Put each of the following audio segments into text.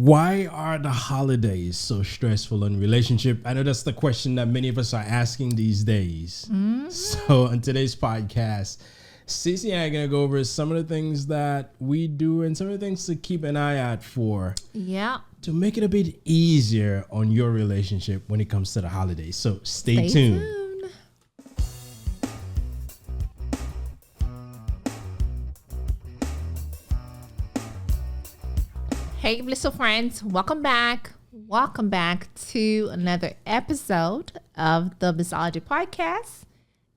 Why are the holidays so stressful in relationship? I know that's the question that many of us are asking these days. Mm-hmm. So on today's podcast, Cece and I are going to go over some of the things that we do and some of the things to keep an eye out for. Yeah. To make it a bit easier on your relationship when it comes to the holidays. So stay tuned. Hey, Blissful friends, welcome back. Welcome back to another episode of the Blissology podcast.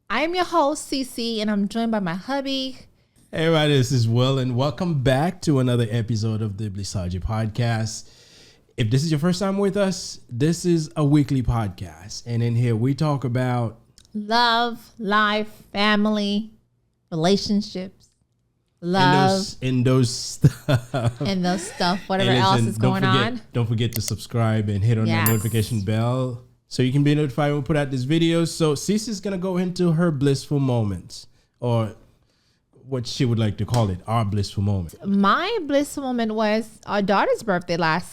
I am your host, Cece, and I'm joined by my hubby. Hey, everybody, this is Will, and welcome back to another episode of the Blissology podcast. If this is your first time with us, this is a weekly podcast, and in here we talk about love, life, family, relationships. Love and those stuff, whatever else is going on. Don't forget to subscribe and hit on that notification bell so you can be notified when we put out this video. So Cece's gonna go into her blissful moments, or what she would like to call it, our blissful moment. My blissful moment was our daughter's birthday last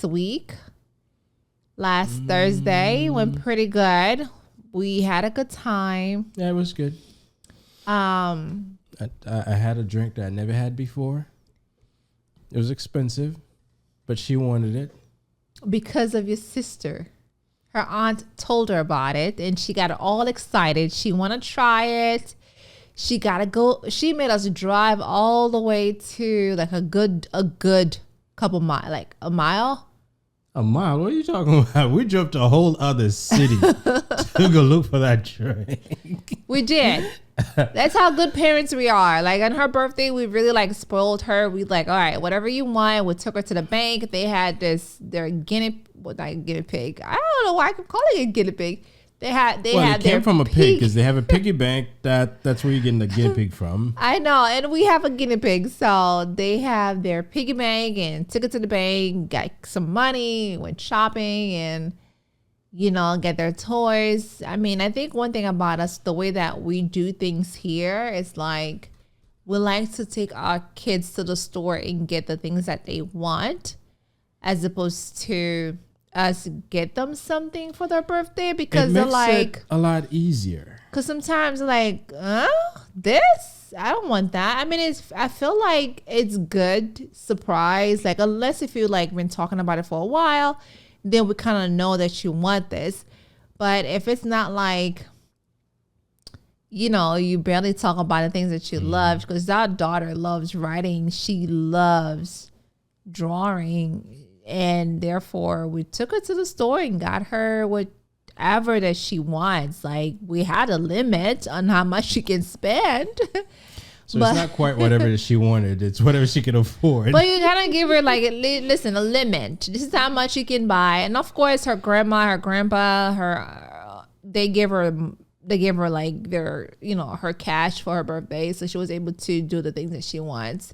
Thursday. Went pretty good. We had a good time. Yeah, it was good. I had a drink that I never had before. It was expensive, but she wanted it. Because of your sister. Her aunt told her about it, and she got all excited. She want to try it. She got to go. She made us drive all the way to like a good couple miles, like a mile. A mile? What are you talking about? We drove to a whole other city to go look for that drink. We did. That's how good parents we are. Like on her birthday, we really like spoiled her. We like, all right, whatever you want. We took her to the bank. They had their guinea pig. I don't know why I keep calling it guinea pig. It came from a pig because they have a piggy bank. That's where you're getting the guinea pig from. I know, and we have a guinea pig, so they have their piggy bank and took it to the bank, got some money, went shopping, and get their toys. I mean, I think one thing about us, the way that we do things here is like we like to take our kids to the store and get the things that they want, as opposed to us get them something for their birthday, because they're like it a lot easier. Because sometimes like, this? I don't want that. I mean, I feel like it's good surprise. Like, unless if you like been talking about it for a while, then we kind of know that you want this. But if it's not like, you barely talk about the things that you love, because our daughter loves writing. She loves drawing. And therefore, we took her to the store and got her whatever that she wants. Like, we had a limit on how much she can spend. So it's not quite whatever she wanted. It's whatever she can afford. But you kind of give her like, listen, a limit. This is how much you can buy. And of course, her grandma, her grandpa, they give her like their, her cash for her birthday. So she was able to do the things that she wants.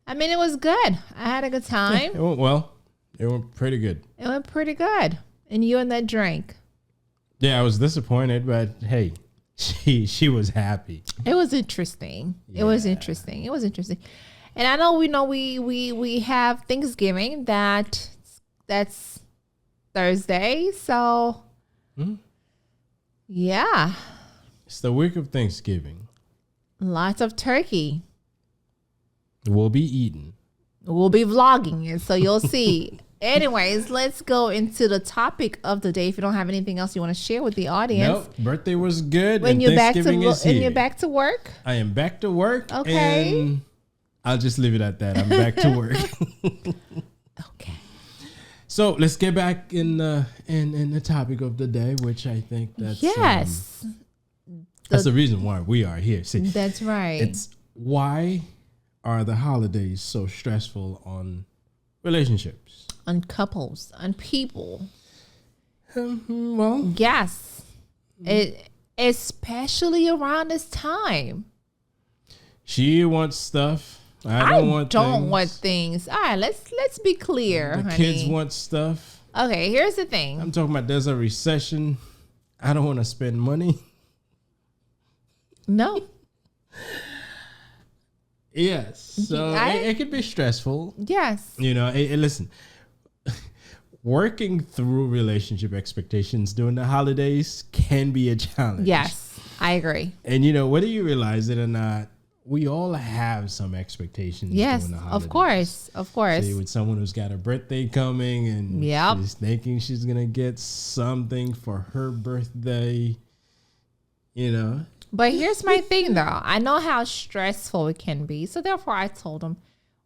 I mean, it was good. I had a good time. It went well. It went pretty good. It went pretty good. And you and that drink. Yeah, I was disappointed, but hey, she was happy. It was interesting. Yeah. It was interesting. And I know we have Thanksgiving that's Thursday. So yeah. It's the week of Thanksgiving. Lots of turkey. We'll be eating. We'll be vlogging it, so you'll see. Anyways, let's go into the topic of the day. If you don't have anything else you want to share with the audience. Nope, birthday was good. When you're back to work? I am back to work. Okay. And I'll just leave it at that. I'm back to work. Okay. So let's get back in the topic of the day, which I think that's that's the reason why we are here. See, that's right. It's why are the holidays so stressful on relationships? On couples, on people. Well, yes. Especially around this time. She wants stuff. I don't want things. All right, let's be clear, honey. Kids want stuff. Okay, here's the thing. I'm talking about there's a recession. I don't want to spend money. No. Yes. So it could be stressful. Yes. You know, listen, working through relationship expectations during the holidays can be a challenge. Yes, I agree. And whether you realize it or not, we all have some expectations. Yes, during the holidays. of course. Say with someone who's got a birthday coming and she's thinking she's gonna get something for her birthday, But here's my thing, though. I know how stressful it can be, so therefore I told him,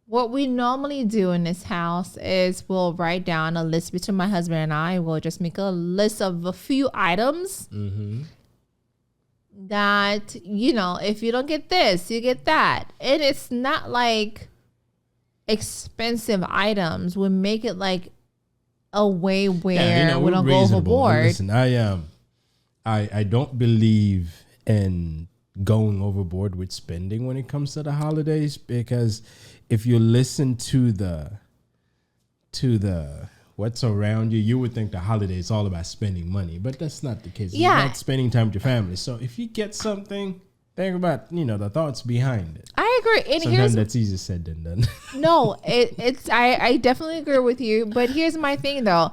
what we normally do in this house is we'll write down a list between my husband and I. We'll just make a list of a few items that, if you don't get this, you get that. And it's not like expensive items. We make it like a way where we don't go overboard. Listen, I don't believe in going overboard with spending when it comes to the holidays, because if you listen to the what's around you, you would think the holiday is all about spending money, but that's not the case. It's about spending time with your family. So if you get something, think about the thoughts behind it. I agree. And sometimes that's easier said than done. No, it's I definitely agree with you. But here's my thing, though.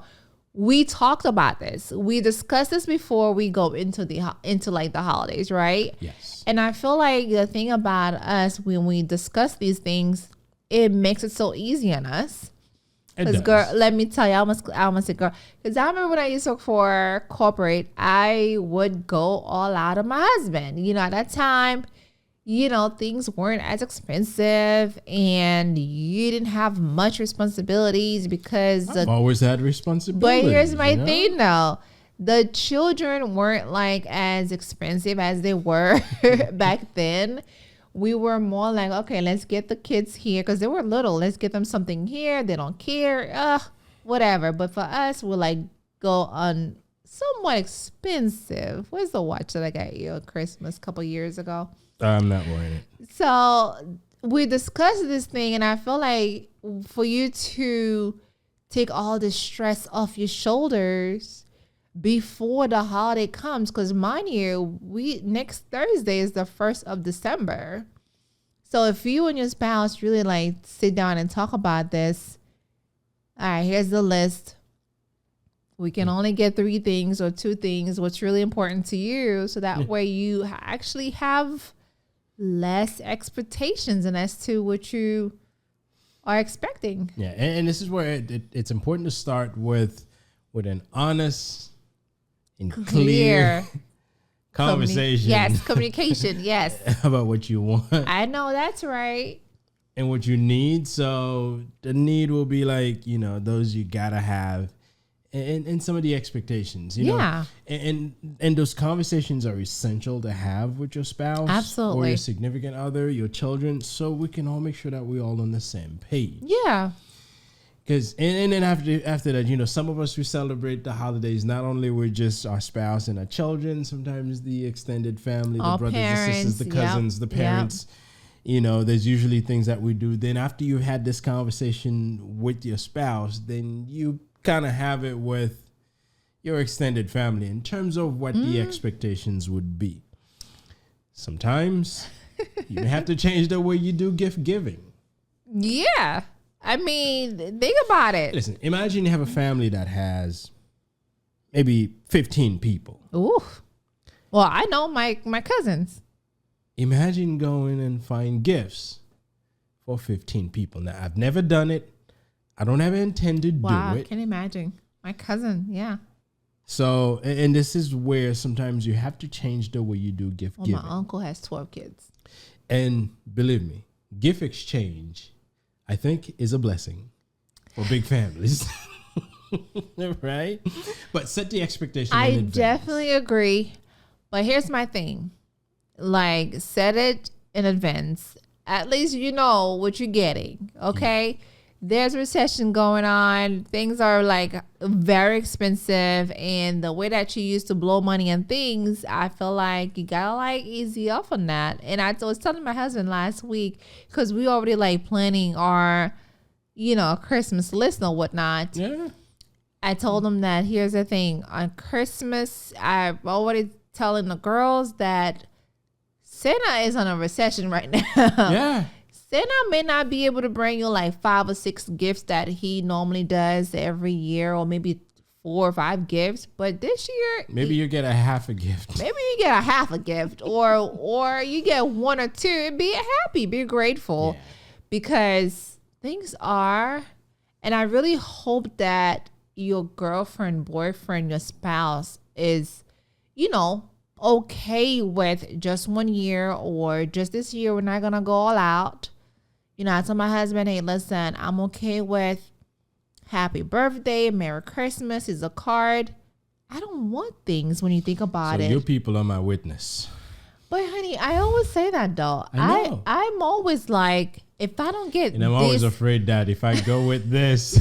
We talked about this. We discussed this before we go into the holidays, right? Yes. And I feel like the thing about us, when we discuss these things, it makes it so easy on us. Because, girl, let me tell you, I almost say girl. Because I remember when I used to work for corporate, I would go all out on my husband. At that time, things weren't as expensive and you didn't have much responsibilities because I've always had responsibilities. But here's my thing, though. The children weren't like as expensive as they were back then. We were more like, okay, let's get the kids here because they were little. Let's get them something here. They don't care. Whatever. But for us, we'll like go on somewhat expensive. Where's the watch that I got you at Christmas a couple years ago? I'm not wearing it. So we discussed this thing, and I feel like for you to take all the stress off your shoulders before the holiday comes, because mind you, next Thursday is the 1st of December. So if you and your spouse really like sit down and talk about this, all right, here's the list. We can only get 3 things or 2 things, what's really important to you, so that way you actually have less expectations and as to what you are expecting. Yeah, and this is where it's important to start with an honest and clear conversation. Yes, communication, yes. About what you want. I know, that's right. And what you need. So the need will be like, those you gotta have. And some of the expectations, Yeah. And those conversations are essential to have with your spouse. Absolutely. Or your significant other, your children, so we can all make sure that we're all on the same page. Yeah. Because and then after that, some of us who celebrate the holidays, not only with just our spouse and our children, sometimes the extended family, the brothers and sisters, the cousins, the parents. There's usually things that we do. Then after you've had this conversation with your spouse, then you kind of have it with your extended family in terms of what the expectations would be. Sometimes you have to change the way you do gift giving. Yeah. I mean, think about it. Listen, imagine you have a family that has maybe 15 people. Ooh. Well, I know my cousins. Imagine going and find gifts for 15 people. Now, I've never done it. I don't ever intend to do it. Wow, I can imagine. My cousin, yeah. So, and this is where sometimes you have to change the way you do gift giving. My uncle has 12 kids. And believe me, gift exchange, I think, is a blessing for big families. Right? But set the expectation in advance. I definitely agree. But here's my thing. Like, set it in advance. At least you know what you're getting. Okay? Yeah. There's a recession going on. Things are like very expensive. And the way that you used to blow money on things, I feel like you gotta like easy off on that. And I was telling my husband last week, because we already like planning our, Christmas list and whatnot. Yeah. I told him that here's the thing. On Christmas, I've already telling the girls that Santa is on a recession right now. Yeah. Santa may not be able to bring you like 5 or 6 gifts that he normally does every year, or maybe 4 or 5 gifts. But this year, maybe you get a half a gift. Maybe you get a half a gift, or you get 1 or 2, and be happy, be grateful, because things are. And I really hope that your girlfriend, boyfriend, your spouse is, okay with just 1 year, or just this year we're not gonna go all out. I told my husband, hey, listen, I'm okay with happy birthday, Merry Christmas is a card. I don't want things when you think about it. So you people are my witness. But honey, I always say that though. I know. I'm always like, if I don't get and I'm always afraid that if I go with this,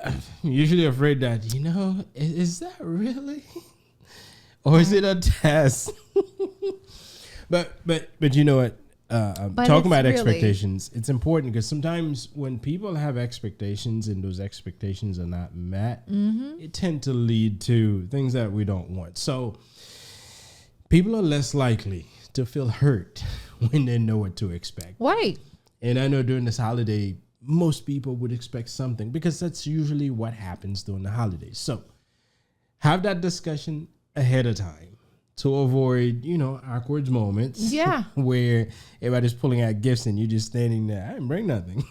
I'm usually afraid that, is that really? Or is it a test? but you know what? Talking about expectations, it's important because sometimes when people have expectations and those expectations are not met, it tend to lead to things that we don't want. So people are less likely to feel hurt when they know what to expect. Right. And I know during this holiday, most people would expect something because that's usually what happens during the holidays. So have that discussion ahead of time to avoid, awkward moments. Yeah. Where everybody's pulling out gifts and you're just standing there. I didn't bring nothing.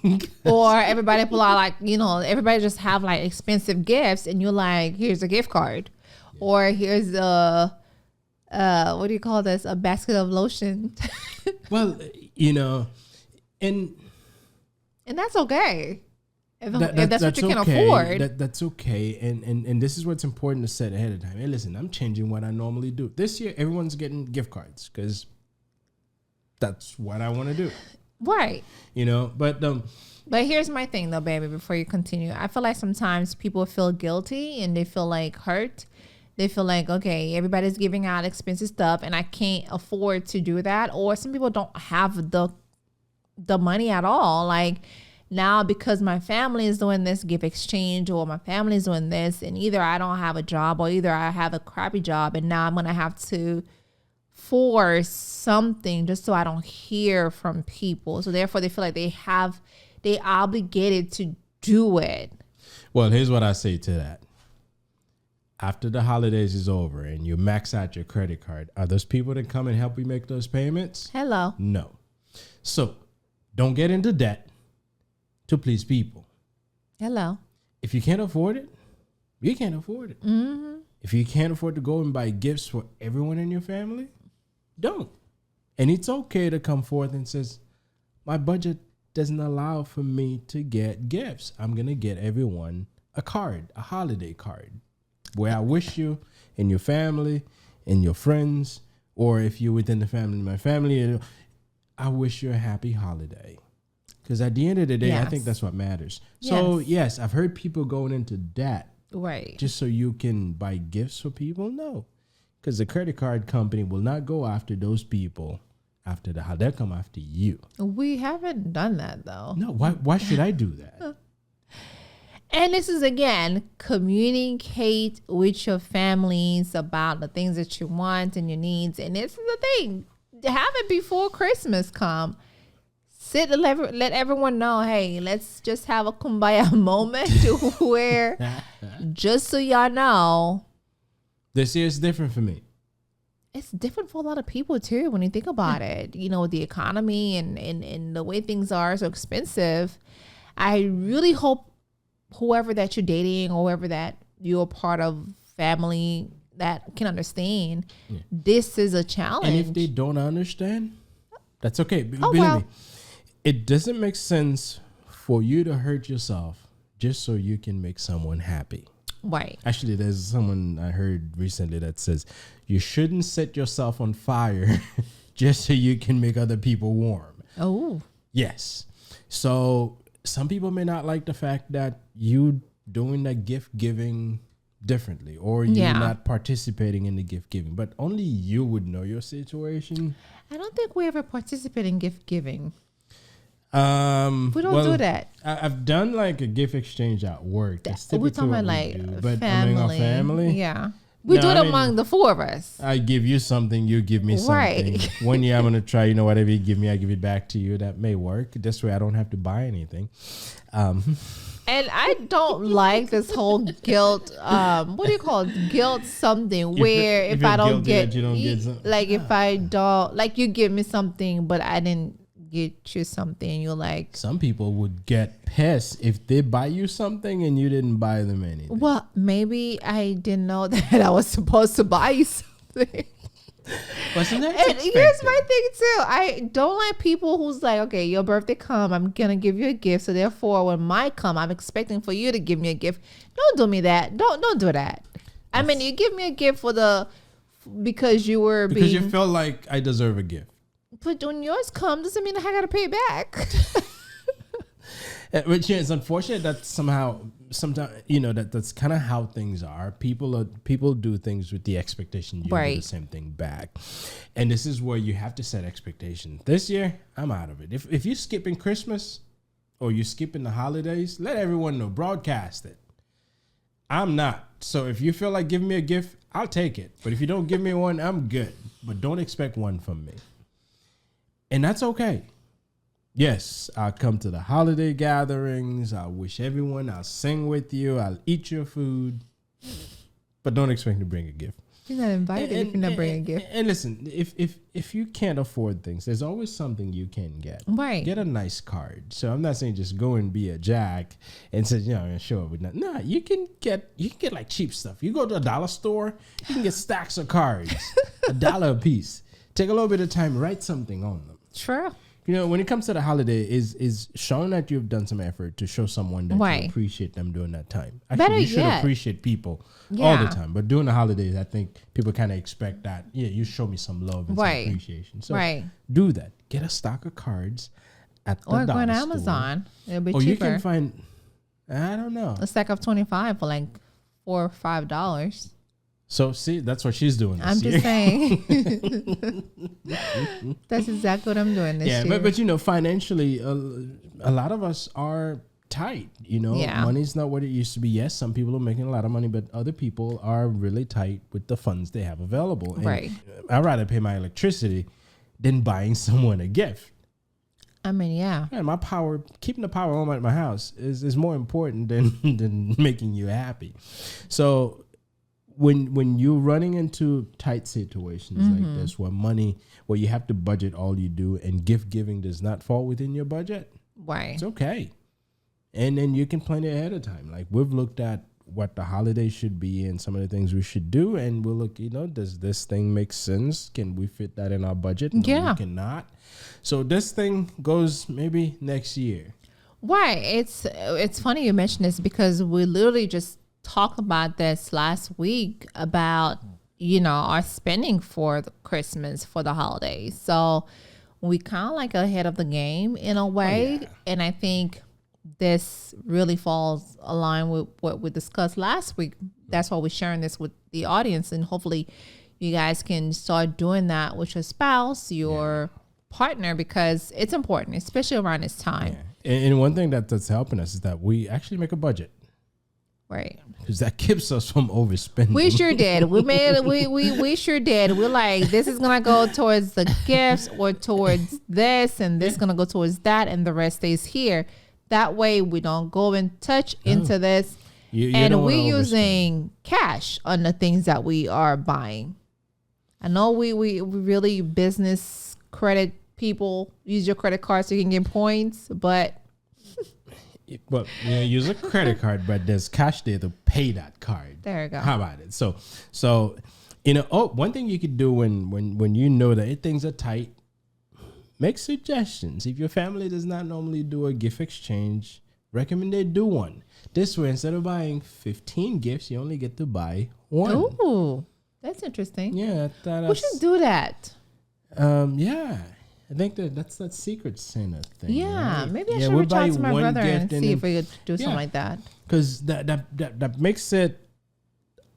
Or everybody pull out everybody just have like expensive gifts and you're like, here's a gift card. Yeah. Or here's what do you call this? A basket of lotion. Well, and that's okay. If that's what you can afford. That's okay. And this is what's important to set ahead of time. Hey, listen, I'm changing what I normally do. This year, everyone's getting gift cards because that's what I want to do. Right. But here's my thing though, baby, before you continue. I feel like sometimes people feel guilty and they feel like hurt. They feel like, okay, everybody's giving out expensive stuff and I can't afford to do that. Or some people don't have the money at all. Like, now because my family is doing this gift exchange, or my family is doing this, and either I don't have a job or either I have a crappy job, and now I'm going to have to force something just so I don't hear from people. So therefore they feel like they obligated to do it. Well, here's what I say to that. After the holidays is over and you max out your credit card, are those people that come and help you make those payments? Hello. No. So don't get into debt to please people. Hello. If you can't afford it, you can't afford it. Mm-hmm. If you can't afford to go and buy gifts for everyone in your family, don't. And it's okay to come forth and says, my budget doesn't allow for me to get gifts. I'm going to get everyone a card, a holiday card, where I wish you and your family and your friends, or if you're within the family, my family, I wish you a happy holiday. Because at the end of the day, yes. I think that's what matters. So, yes, I've heard people going into debt. Right. Just so you can buy gifts for people? No. Because the credit card company will not go after those people after the holiday. They'll come after you. We haven't done that, though. No. Why should I do that? And this is, again, communicate with your families about the things that you want and your needs. And this is the thing. Have it before Christmas come. Sit and let everyone know, hey, let's just have a kumbaya moment where, just so y'all know. This year is different for me. It's different for a lot of people, too, when you think about it. With the economy and the way things are so expensive. I really hope whoever that you're dating or whoever that you're part of family that can understand, this is a challenge. And if they don't understand, that's okay. Believe me. It doesn't make sense for you to hurt yourself just so you can make someone happy. Right. Actually, there's someone I heard recently that says you shouldn't set yourself on fire just so you can make other people warm. Oh. Yes. So some people may not like the fact that you doing the gift giving differently or you're not participating in the gift giving, but only you would know your situation. I don't think we ever participate in gift giving. We don't do that. I've done like a gift exchange at work. That's we're talking about like but family. Family. Yeah. We do it among the four of us. I give you something, you give me something. Right. 1 year I'm going to try, whatever you give me, I give it back to you. That may work. This way I don't have to buy anything. And I don't like this whole guilt. What do you call it? Guilt something where if I don't get, you don't get something. Like if I don't, like you give me something, but I didn't get you something, you're like. Some people would get pissed if they buy you something and you didn't buy them anything. Well, maybe I didn't know that I was supposed to buy you something. Wasn't that And here's my thing too. I don't like people who's like, okay, your birthday come, I'm gonna give you a gift. So therefore, when mine come, I'm expecting for you to give me a gift. Don't do me that. Don't do that. I mean, you give me a gift because you felt like I deserve a gift. But when yours come, doesn't mean I gotta pay it back. Which is unfortunate that sometimes that's kind of how things are. People do things with the expectation you do the same thing back, and this is where you have to set expectation. This year, I'm out of it. If you're skipping Christmas or you're skipping the holidays, let everyone know. Broadcast it. I'm not. So if you feel like giving me a gift, I'll take it. But if you don't give me one, I'm good. But don't expect one from me, and that's okay. Yes, I'll come to the holiday gatherings. I'll wish everyone. I'll sing with you. I'll eat your food. But don't expect me to bring a gift. You're not invited if you're not bringing a gift. And listen, if you can't afford things, there's always something you can get. Right. Get a nice card. So I'm not saying just go and be a jack and say, I'm going to show up with nothing. Nah, you can get like cheap stuff. You go to a dollar store, you can get stacks of cards, $1 a piece. Take a little bit of time, write something on them. True. When it comes to the holiday, is showing that you've done some effort to show someone that you appreciate them during that time. Actually, you should appreciate people all the time. But during the holidays, I think people kind of expect that, you show me some love and some appreciation. So do that. Get a stock of cards at the dollar store. Or go on Amazon. It'll be cheaper. Or you can find, I don't know. A stack of 25 for like $4 or $5. So, see, that's what she's doing this year. I'm just saying. That's exactly what I'm doing this year. Yeah, but financially, a lot of us are tight. Money's not what it used to be. Yes, some people are making a lot of money, but other people are really tight with the funds they have available. And I'd rather pay my electricity than buying someone a gift. I mean, yeah. And keeping the power on at my house is more important than making you happy. So when you're running into tight situations like this, where you have to budget all you do and gift giving does not fall within your budget, it's okay. And then you can plan it ahead of time. Like we've looked at what the holidays should be and some of the things we should do, and we'll look, does this thing make sense? Can we fit that in our budget? No, we cannot. So this thing goes maybe next year. Why? It's funny you mention this because we literally just talked about this last week about our spending for the Christmas, for the holidays. So we kind of like ahead of the game in a way. And I think this really falls aligned with what we discussed last week. That's why we're sharing this with the audience, and hopefully you guys can start doing that with your spouse, your partner, because it's important, especially around this time. And one thing that's helping us is that we actually make a budget. Right. Because that keeps us from overspending. We sure did. We sure did. We're like, this is going to go towards the gifts or towards this, and this is going to go towards that, and the rest stays here. That way we don't go and touch into this. And we're using cash on the things that we are buying. I know we really business credit people. Use your credit card so you can get points, but... But use a credit card, but there's cash there to pay that card. There you go. How about it? So one thing you could do when you know that things are tight, make suggestions. If your family does not normally do a gift exchange, recommend they do one. This way, instead of buying 15 gifts, you only get to buy one. Ooh, that's interesting. Yeah, we should do that. I think that's that Secret Santa thing. Yeah, right? Maybe I should reach out to my brother and see if we could do something like that. Because that makes it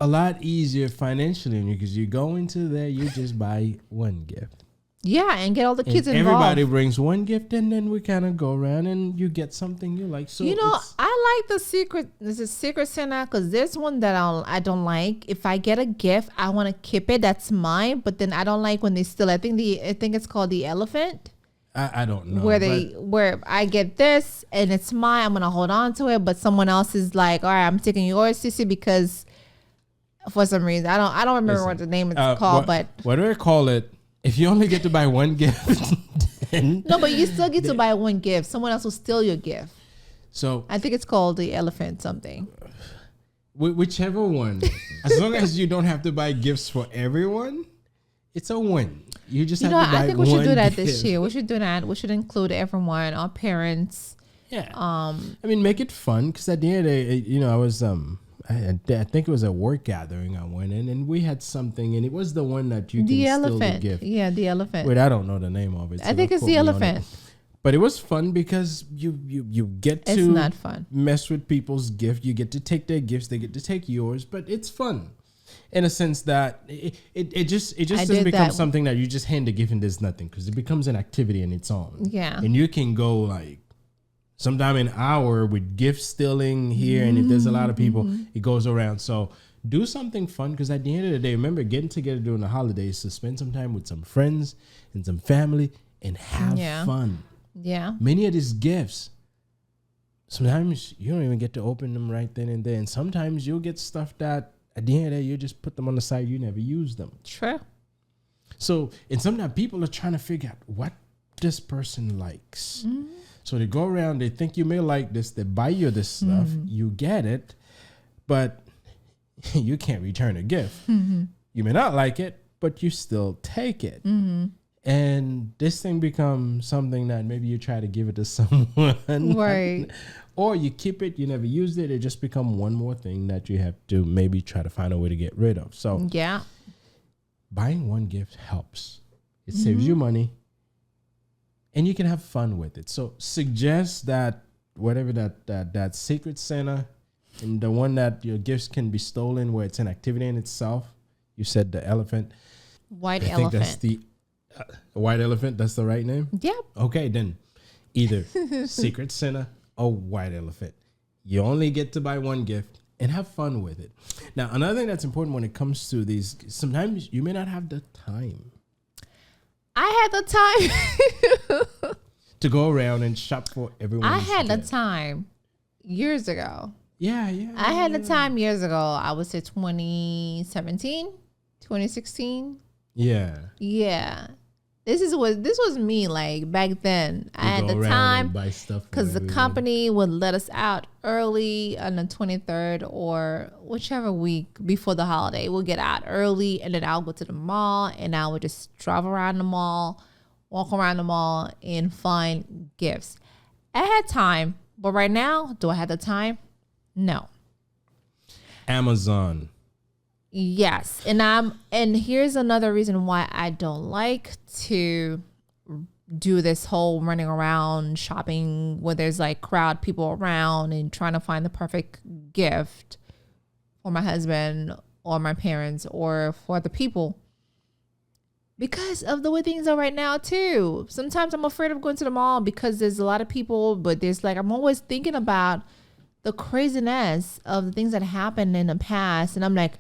a lot easier financially, because you go into there, you just buy one gift. Yeah, and get all the kids and involved. everybody brings one gift, and then we kind of go around, and you get something you like. So I like the secret. This is Secret Santa because there's one that I don't like. If I get a gift, I want to keep it. That's mine. But then I don't like when they steal. I think it's called the elephant. I don't know where I get this and it's mine. I'm gonna hold on to it, but someone else is like, all right, I'm taking yours, Cece, because for some reason I don't remember what the name is called. But what do I call it? If you only get to buy one gift, then no, but you still get to buy one gift. Someone else will steal your gift. So I think it's called the elephant something. Whichever one, as long as you don't have to buy gifts for everyone, it's a win. You just have to buy one. I think we should do that gift. this year. We should do that. We should include everyone, our parents. Yeah. I mean, make it fun because at the end of the day, I was I think it was a work gathering I went in, and we had something, and it was the one that you can steal the gift. Yeah, the elephant. Wait, I don't know the name of it. I think it's the elephant. But it was fun because you get to it's not fun. Mess with people's gift. You get to take their gifts. They get to take yours. But it's fun in a sense that it just doesn't become something that you just hand a gift and there's nothing, because it becomes an activity in its own. Yeah. And you can go like sometime an hour with gift stealing here. And if there's a lot of people, it goes around. So do something fun, because at the end of the day, remember, getting together during the holidays to spend some time with some friends and some family and have fun. Yeah. Many of these gifts, sometimes you don't even get to open them right then and there. And sometimes you'll get stuff that at the end of the day, you just put them on the side. You never use them. True. So, and sometimes people are trying to figure out what this person likes. Mm-hmm. So they go around, they think you may like this. They buy you this stuff. You get it, but you can't return a gift. Mm-hmm. You may not like it, but you still take it. Mm-hmm. And this thing becomes something that maybe you try to give it to someone. Right. Or you keep it, you never used it. It just become one more thing that you have to maybe try to find a way to get rid of. So yeah, buying one gift helps. It saves you money. And you can have fun with it. So suggest that whatever that Secret Santa and the one that your gifts can be stolen, where it's an activity in itself. You said the elephant. White elephant. I think that's the white elephant. That's the right name? Yep. Okay, then either Secret Santa or white elephant. You only get to buy one gift and have fun with it. Now, another thing that's important when it comes to these, sometimes you may not have the time. I had the time to go around and shop for everyone. I had the time years ago. Yeah. I had the time years ago. I would say 2017, 2016. Yeah. Yeah. This was me like back then. I had the time because the company would let us out early on the 23rd or whichever week before the holiday. We'll get out early, and then I'll go to the mall, and I would just drive around the mall, walk around the mall, and find gifts. I had time, but right now, do I have the time? No. Amazon. Yes. And here's another reason why I don't like to do this whole running around shopping where there's like crowd people around and trying to find the perfect gift for my husband or my parents or for the people, because of the way things are right now too. Sometimes I'm afraid of going to the mall because there's a lot of people, but there's like, I'm always thinking about the craziness of the things that happened in the past. And I'm like,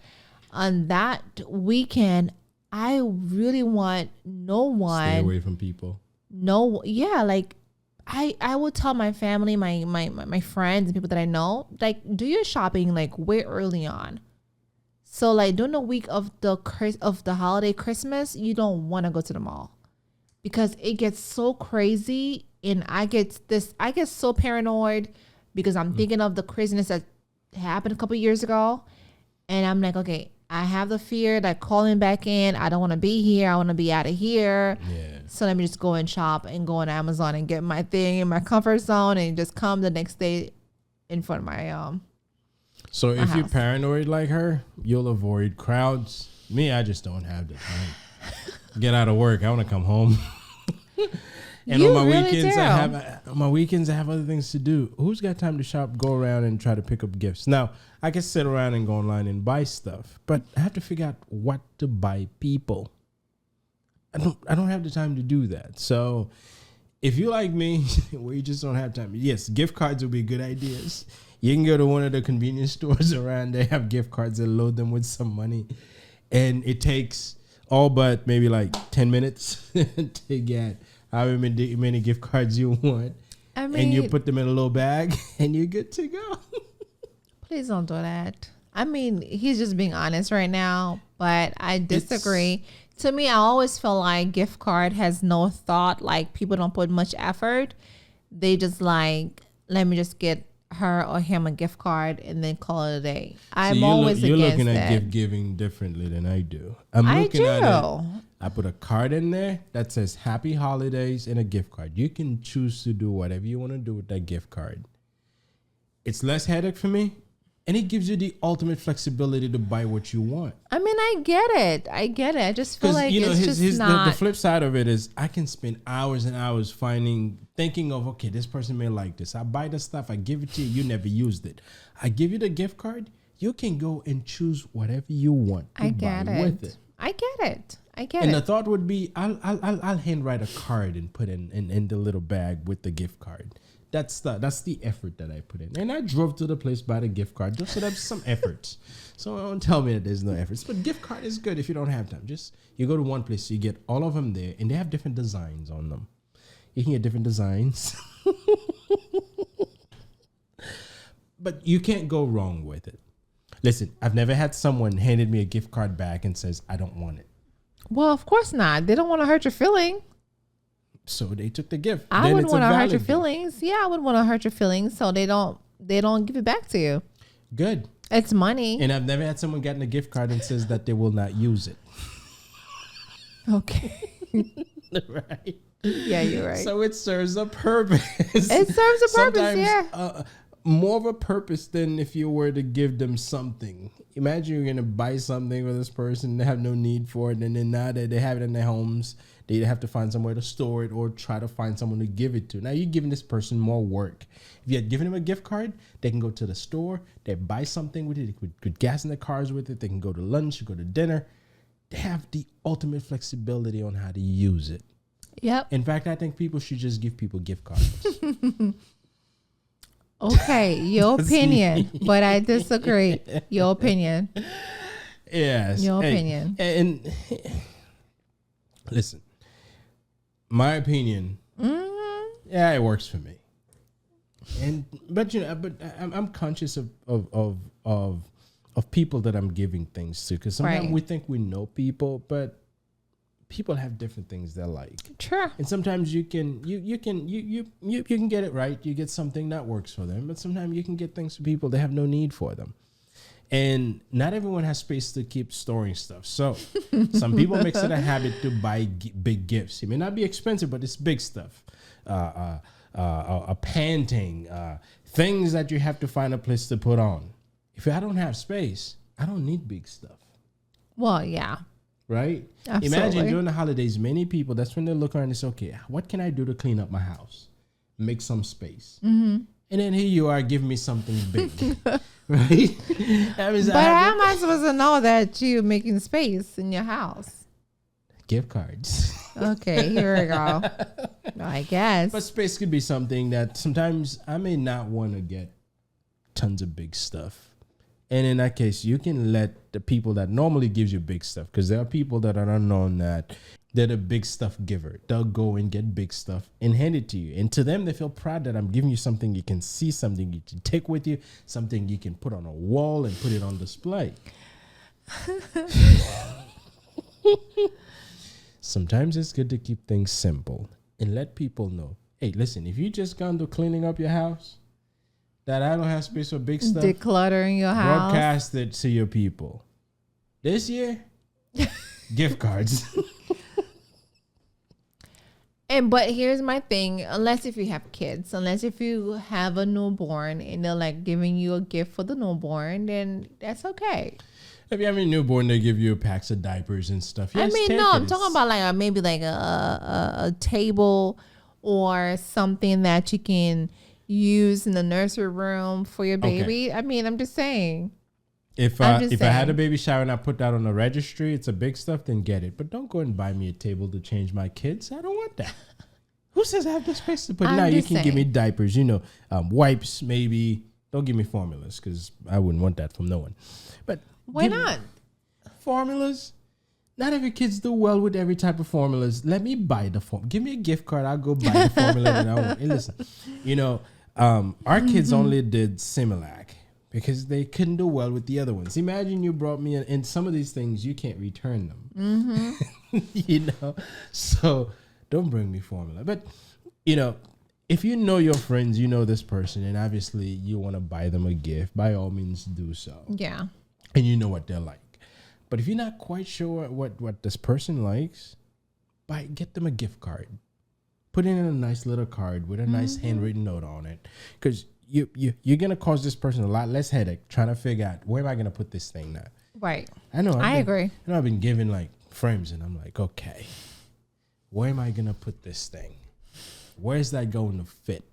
on that weekend, I really want no one. Stay away from people. No, yeah, like I would tell my family, my friends and people that I know, like, do your shopping like way early on. So like during the week of the holiday Christmas, you don't want to go to the mall because it gets so crazy, and I get so paranoid because I'm thinking of the craziness that happened a couple years ago, and I'm like, okay, I have the fear that calling back in, I don't want to be here. I want to be out of here. Yeah. So let me just go and shop and go on Amazon and get my thing in my comfort zone and just come the next day in front of my So my if house. You're paranoid like her, you'll avoid crowds. Me, I just don't have the time. Get out of work. I want to come home. And you on my really weekends, do. I have other things to do. Who's got time to shop, go around and try to pick up gifts? Now, I can sit around and go online and buy stuff, but I have to figure out what to buy people. I don't have the time to do that. So if you like me, where you just don't have time, yes, gift cards would be good ideas. You can go to one of the convenience stores around. They have gift cards and load them with some money. And it takes all but maybe like 10 minutes to get however many gift cards you want. I mean, and you put them in a little bag and you're good to go. Please don't do that. I mean, he's just being honest right now, but I disagree. To me, I always feel like gift card has no thought. Like, people don't put much effort. They just like, let me just get her or him a gift card and then call it a day. I'm always against that. You're looking at gift giving differently than I do. I put a card in there that says Happy Holidays and a gift card. You can choose to do whatever you want to do with that gift card. It's less headache for me, and it gives you the ultimate flexibility to buy what you want. I mean, I get it. I just feel like the flip side of it is I can spend hours and hours thinking of, okay, this person may like this. I buy the stuff, I give it to you, you never used it. I give you the gift card, you can go and choose whatever you want to buy with it. I get it. And the thought would be, I'll handwrite a card and put in the little bag with the gift card. That's the effort that I put in. And I drove to the place, buy the gift card, just so there's some effort. So don't tell me that there's no efforts. But gift card is good if you don't have time. Just, you go to one place, you get all of them there, and they have different designs on them. You can get different designs. But you can't go wrong with it. Listen, I've never had someone handed me a gift card back and says, I don't want it. Well, of course not. They don't want to hurt your feeling. So they took the gift. I wouldn't want to hurt your feelings. Yeah, I wouldn't want to hurt your feelings. So they don't give it back to you. Good. It's money. And I've never had someone get a gift card and says that they will not use it. Okay. Right. Yeah, you're right. So it serves a purpose. It serves a purpose, yeah. More of a purpose than if you were to give them something. Imagine you're going to buy something for this person, they have no need for it, and then now that they have it in their homes, they either have to find somewhere to store it or try to find someone to give it to. Now you're giving this person more work. If you had given them a gift card, they can go to the store, they buy something with it, they could put gas in their cars with it, they can go to lunch, go to dinner. They have the ultimate flexibility on how to use it. Yep. In fact, I think people should just give people gift cards. Okay, your opinion, but I disagree. Your opinion. Yes. Your opinion. And listen, my opinion, yeah, it works for me. But I'm conscious of people that I'm giving things to, because sometimes we think we know people, but people have different things they like. Sure. And sometimes you can get it right. You get something that works for them, but sometimes you can get things for people that have no need for them. And not everyone has space to keep storing stuff. So some people makes it a habit to buy big gifts. It may not be expensive, but it's big stuff. A painting, things that you have to find a place to put on. If I don't have space, I don't need big stuff. Well, yeah. Right? Absolutely. Imagine during the holidays, many people, that's when they look around and say, okay, what can I do to clean up my house? Make some space. Mm-hmm. And then here you are giving me something big. Right? But how am I supposed to know that you're making space in your house? Gift cards. Okay, here we go. I guess. But space could be something that sometimes I may not want to get tons of big stuff. And in that case, you can let the people that normally gives you big stuff, because there are people that are unknown that they're the big stuff giver. They'll go and get big stuff and hand it to you. And to them, they feel proud that I'm giving you something you can see, something you can take with you, something you can put on a wall and put it on display. Sometimes it's good to keep things simple and let people know, hey, listen, if you just gone to cleaning up your house, that I don't have space for big stuff, decluttering your house, broadcast it to your people. This year, gift cards. But here's my thing, unless if you have kids, unless if you have a newborn and they're like giving you a gift for the newborn, then that's okay. If you have a newborn, they give you packs of diapers and stuff. Yes, I mean, no, I'm talking about like maybe like a table or something that you can use in the nursery room for your baby. Okay. I mean, I'm just saying. If I had a baby shower and I put that on the registry, it's a big stuff, then get it. But don't go and buy me a table to change my kids. I don't want that. Who says I have the space to put? Now you can give me diapers, wipes maybe. Don't give me formulas because I wouldn't want that from no one. But why not? Formulas? Not every kids do well with every type of formulas. Let me buy the form. Give me a gift card. I'll go buy the formula that I want. Hey, listen, our kids only did Similac because they couldn't do well with the other ones. Imagine you brought me in some of these things, you can't return them. So don't bring me formula. But, if you know your friends, you know this person, and obviously you want to buy them a gift, by all means do so. Yeah. And you know what they're like. But if you're not quite sure what this person likes, get them a gift card. Put it in a nice little card with a nice handwritten note on it. Because you're going to cause this person a lot less headache trying to figure out, where am I going to put this thing now? Right. I agree. I've been given like frames and I'm like, okay, where am I going to put this thing? Where's that going to fit?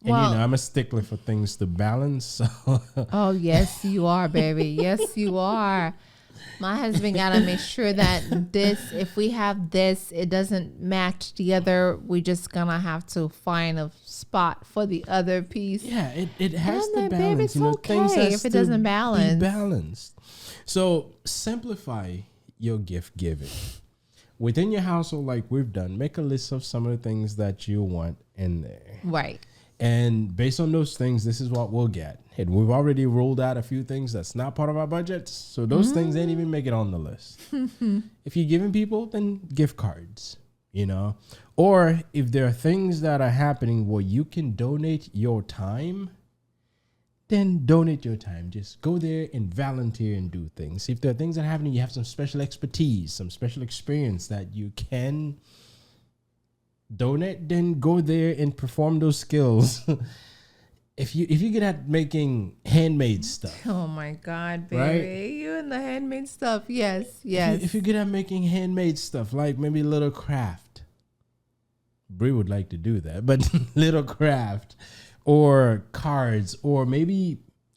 And I'm a stickler for things to balance. So. Oh, yes, you are, baby. Yes, you are. My husband got to make sure that if we have this, it doesn't match the other. We just going to have to find a spot for the other piece. Yeah, it has to balance. Baby, it's okay if it doesn't balance. Be balanced. So simplify your gift giving. Within your household, like we've done, make a list of some of the things that you want in there. Right. And based on those things, this is what we'll get. And we've already ruled out a few things that's not part of our budget. So those things ain't even make it on the list. If you're giving people, then gift cards, Or if there are things that are happening where you can donate your time, then donate your time. Just go there and volunteer and do things. If there are things that are happening, you have some special expertise, some special experience that you can donate, then go there and perform those skills. If you get at making handmade stuff. Oh my God, baby. Right? You and the handmade stuff. Yes. If you get at making handmade stuff, like maybe a little craft. Brie would like to do that, but little craft or cards or maybe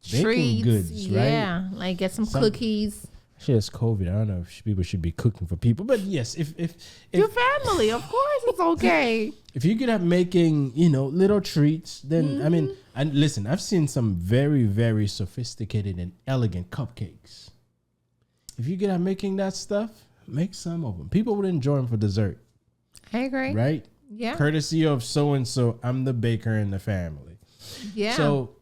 baking treats, goods, right? Yeah, like get some cookies. Actually, it's COVID. I don't know if people should be cooking for people, but yes, if your family, of course, it's okay. If you get at making, little treats, then and listen, I've seen some very, very sophisticated and elegant cupcakes. If you get at making that stuff, make some of them. People would enjoy them for dessert. I agree. Right? Yeah. Courtesy of so and so, I'm the baker in the family. Yeah. So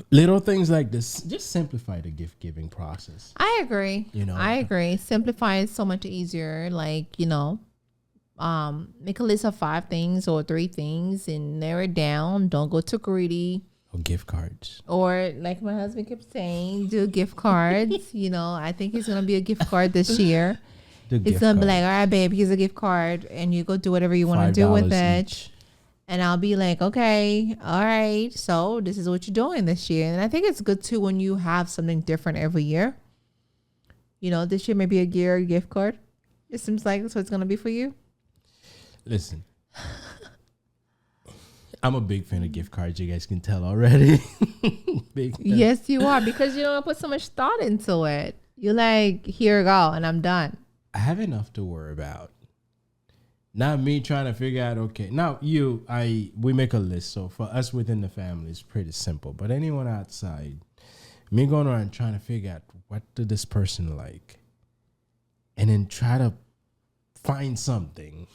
little things like this, just simplify the gift giving process. I agree. I agree. Simplify is so much easier. Like, make a list of 5 things or 3 things and narrow it down. Don't go too greedy. Or gift cards. Or like my husband kept saying, do gift cards. I think it's going to be a gift card this year. It's going to be like, all right, babe, here's a gift card. And you go do whatever you want to do with it. Each. And I'll be like, okay, all right. So this is what you're doing this year. And I think it's good too when you have something different every year. This year maybe a gear gift card. It seems like that's what it's going to be for you. Listen, I'm a big fan of gift cards. You guys can tell already. Big fan. Yes, you are, because I put so much thought into it. You're like, here you go, and I'm done. I have enough to worry about. Not me trying to figure out, okay, now we make a list. So for us within the family, it's pretty simple. But anyone outside, me going around trying to figure out what did this person like, and then try to find something,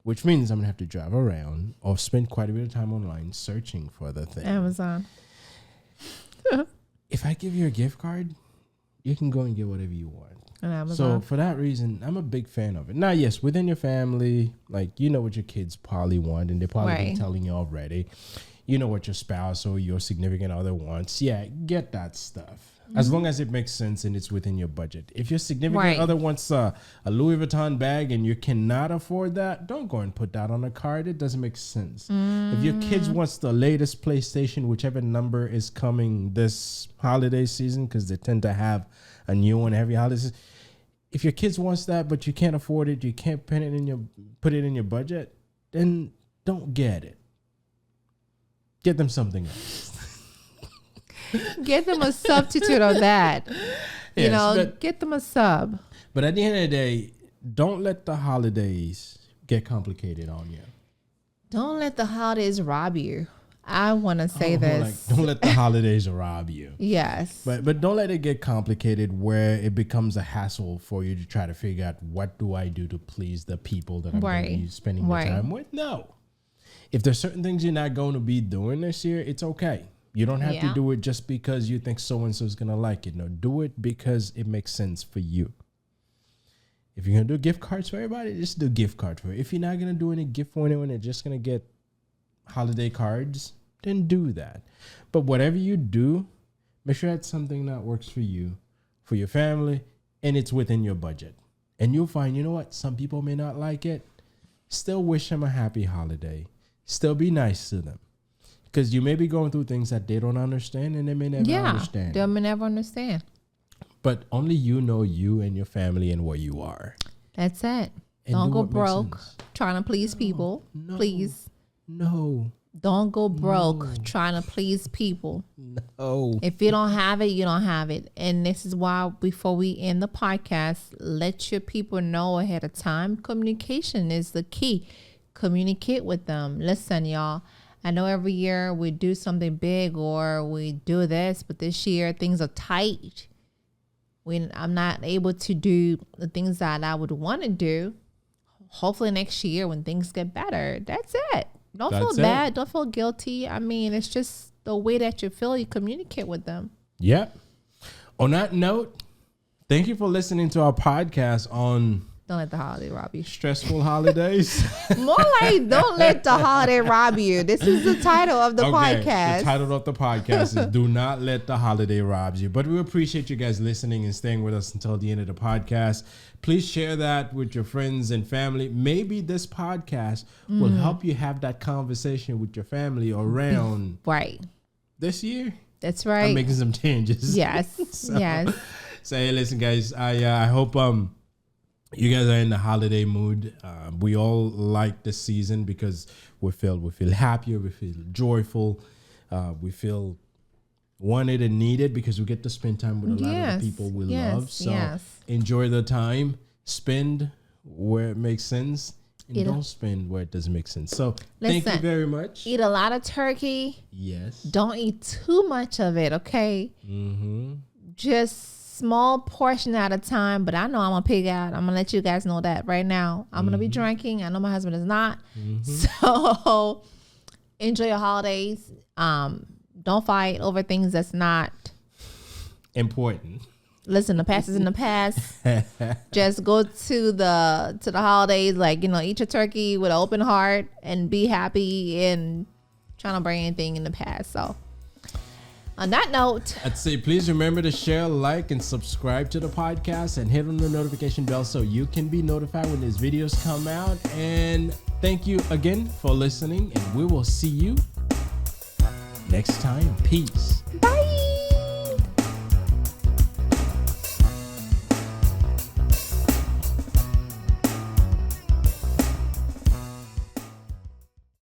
which means I'm going to have to drive around or spend quite a bit of time online searching for the thing. Amazon. If I give you a gift card, you can go and get whatever you want. So for that reason, I'm a big fan of it. Now, yes, within your family, like, what your kids probably want, and they're probably been telling you already. You know what your spouse or your significant other wants. Yeah, get that stuff. As long as it makes sense and it's within your budget. If your significant other wants a Louis Vuitton bag and you cannot afford that, don't go and put that on a card. It doesn't make sense. If your kids wants the latest PlayStation, whichever number is coming this holiday season, because they tend to have a new one every holiday season. If your kids wants that, but you can't afford it, you can't put it in your budget, then don't get it. Get them something else. Get them a substitute of that. You Yes, know, but- get them a sub. But at the end of the day, don't let the holidays get complicated on you. Don't let the holidays rob you. I want to say this. Don't let the holidays rob you. Yes. But don't let it get complicated where it becomes a hassle for you to try to figure out what do I do to please the people that I'm going to be spending my time with. No. If there's certain things you're not going to be doing this year, it's okay. You don't have to do it just because you think so-and-so is going to like it. No, do it because it makes sense for you. If you're going to do gift cards for everybody, just do gift cards for it. If you're not going to do any gift for anyone, they're just going to get holiday cards, then do that. But whatever you do, make sure that's something that works for you, for your family, and it's within your budget. And you'll find, you know what? Some people may not like it. Still wish them a happy holiday. Still be nice to them. Because you may be going through things that they don't understand and they may never understand. They may never understand. But only you know you and your family and where you are. That's it. And don't do go what makes broke sense. trying to please people. No. Please. No. Don't go broke trying to please people. No. If you don't have it, you don't have it. And this is why before we end the podcast, let your people know ahead of time. Communication is the key. Communicate with them. Listen, y'all. I know every year we do something big or we do this, but this year things are tight. I'm not able to do the things that I would want to do. Hopefully next year when things get better. That's it. Don't feel bad. Don't feel guilty. I mean, it's just the way that you feel. You communicate with them. Yep. On that note, thank you for listening to our podcast on Don't let the holiday rob you. stressful holidays. More like don't let the holiday rob you. This is the title of the podcast. The title of the podcast is Do Not Let the Holiday Rob You. But we appreciate you guys listening and staying with us until the end of the podcast. Please share that with your friends and family. Maybe this podcast will help you have that conversation with your family around this year. That's right. I'm making some changes. Yes. Yes. So hey, listen, guys. I hope you guys are in the holiday mood. We all like this season because we feel happier, we feel joyful, we feel wanted and needed because we get to spend time with a lot of the people we love. So enjoy the time, spend where it makes sense, and don't spend where it doesn't make sense. So thank you very much. Eat a lot of turkey. Yes. Don't eat too much of it, okay? Just small portion at a time, but I know I'm a pig out. I'm gonna let you guys know that right now. I'm gonna be drinking. I know my husband is not. So enjoy your holidays. Don't fight over things that's not important. Listen, the past is in the past. Just go to the holidays, eat your turkey with an open heart and be happy and trying to bring anything in the past. So on that note, I'd say please remember to share, like, and subscribe to the podcast and hit on the notification bell so you can be notified when these videos come out. And thank you again for listening, and we will see you next time. Peace.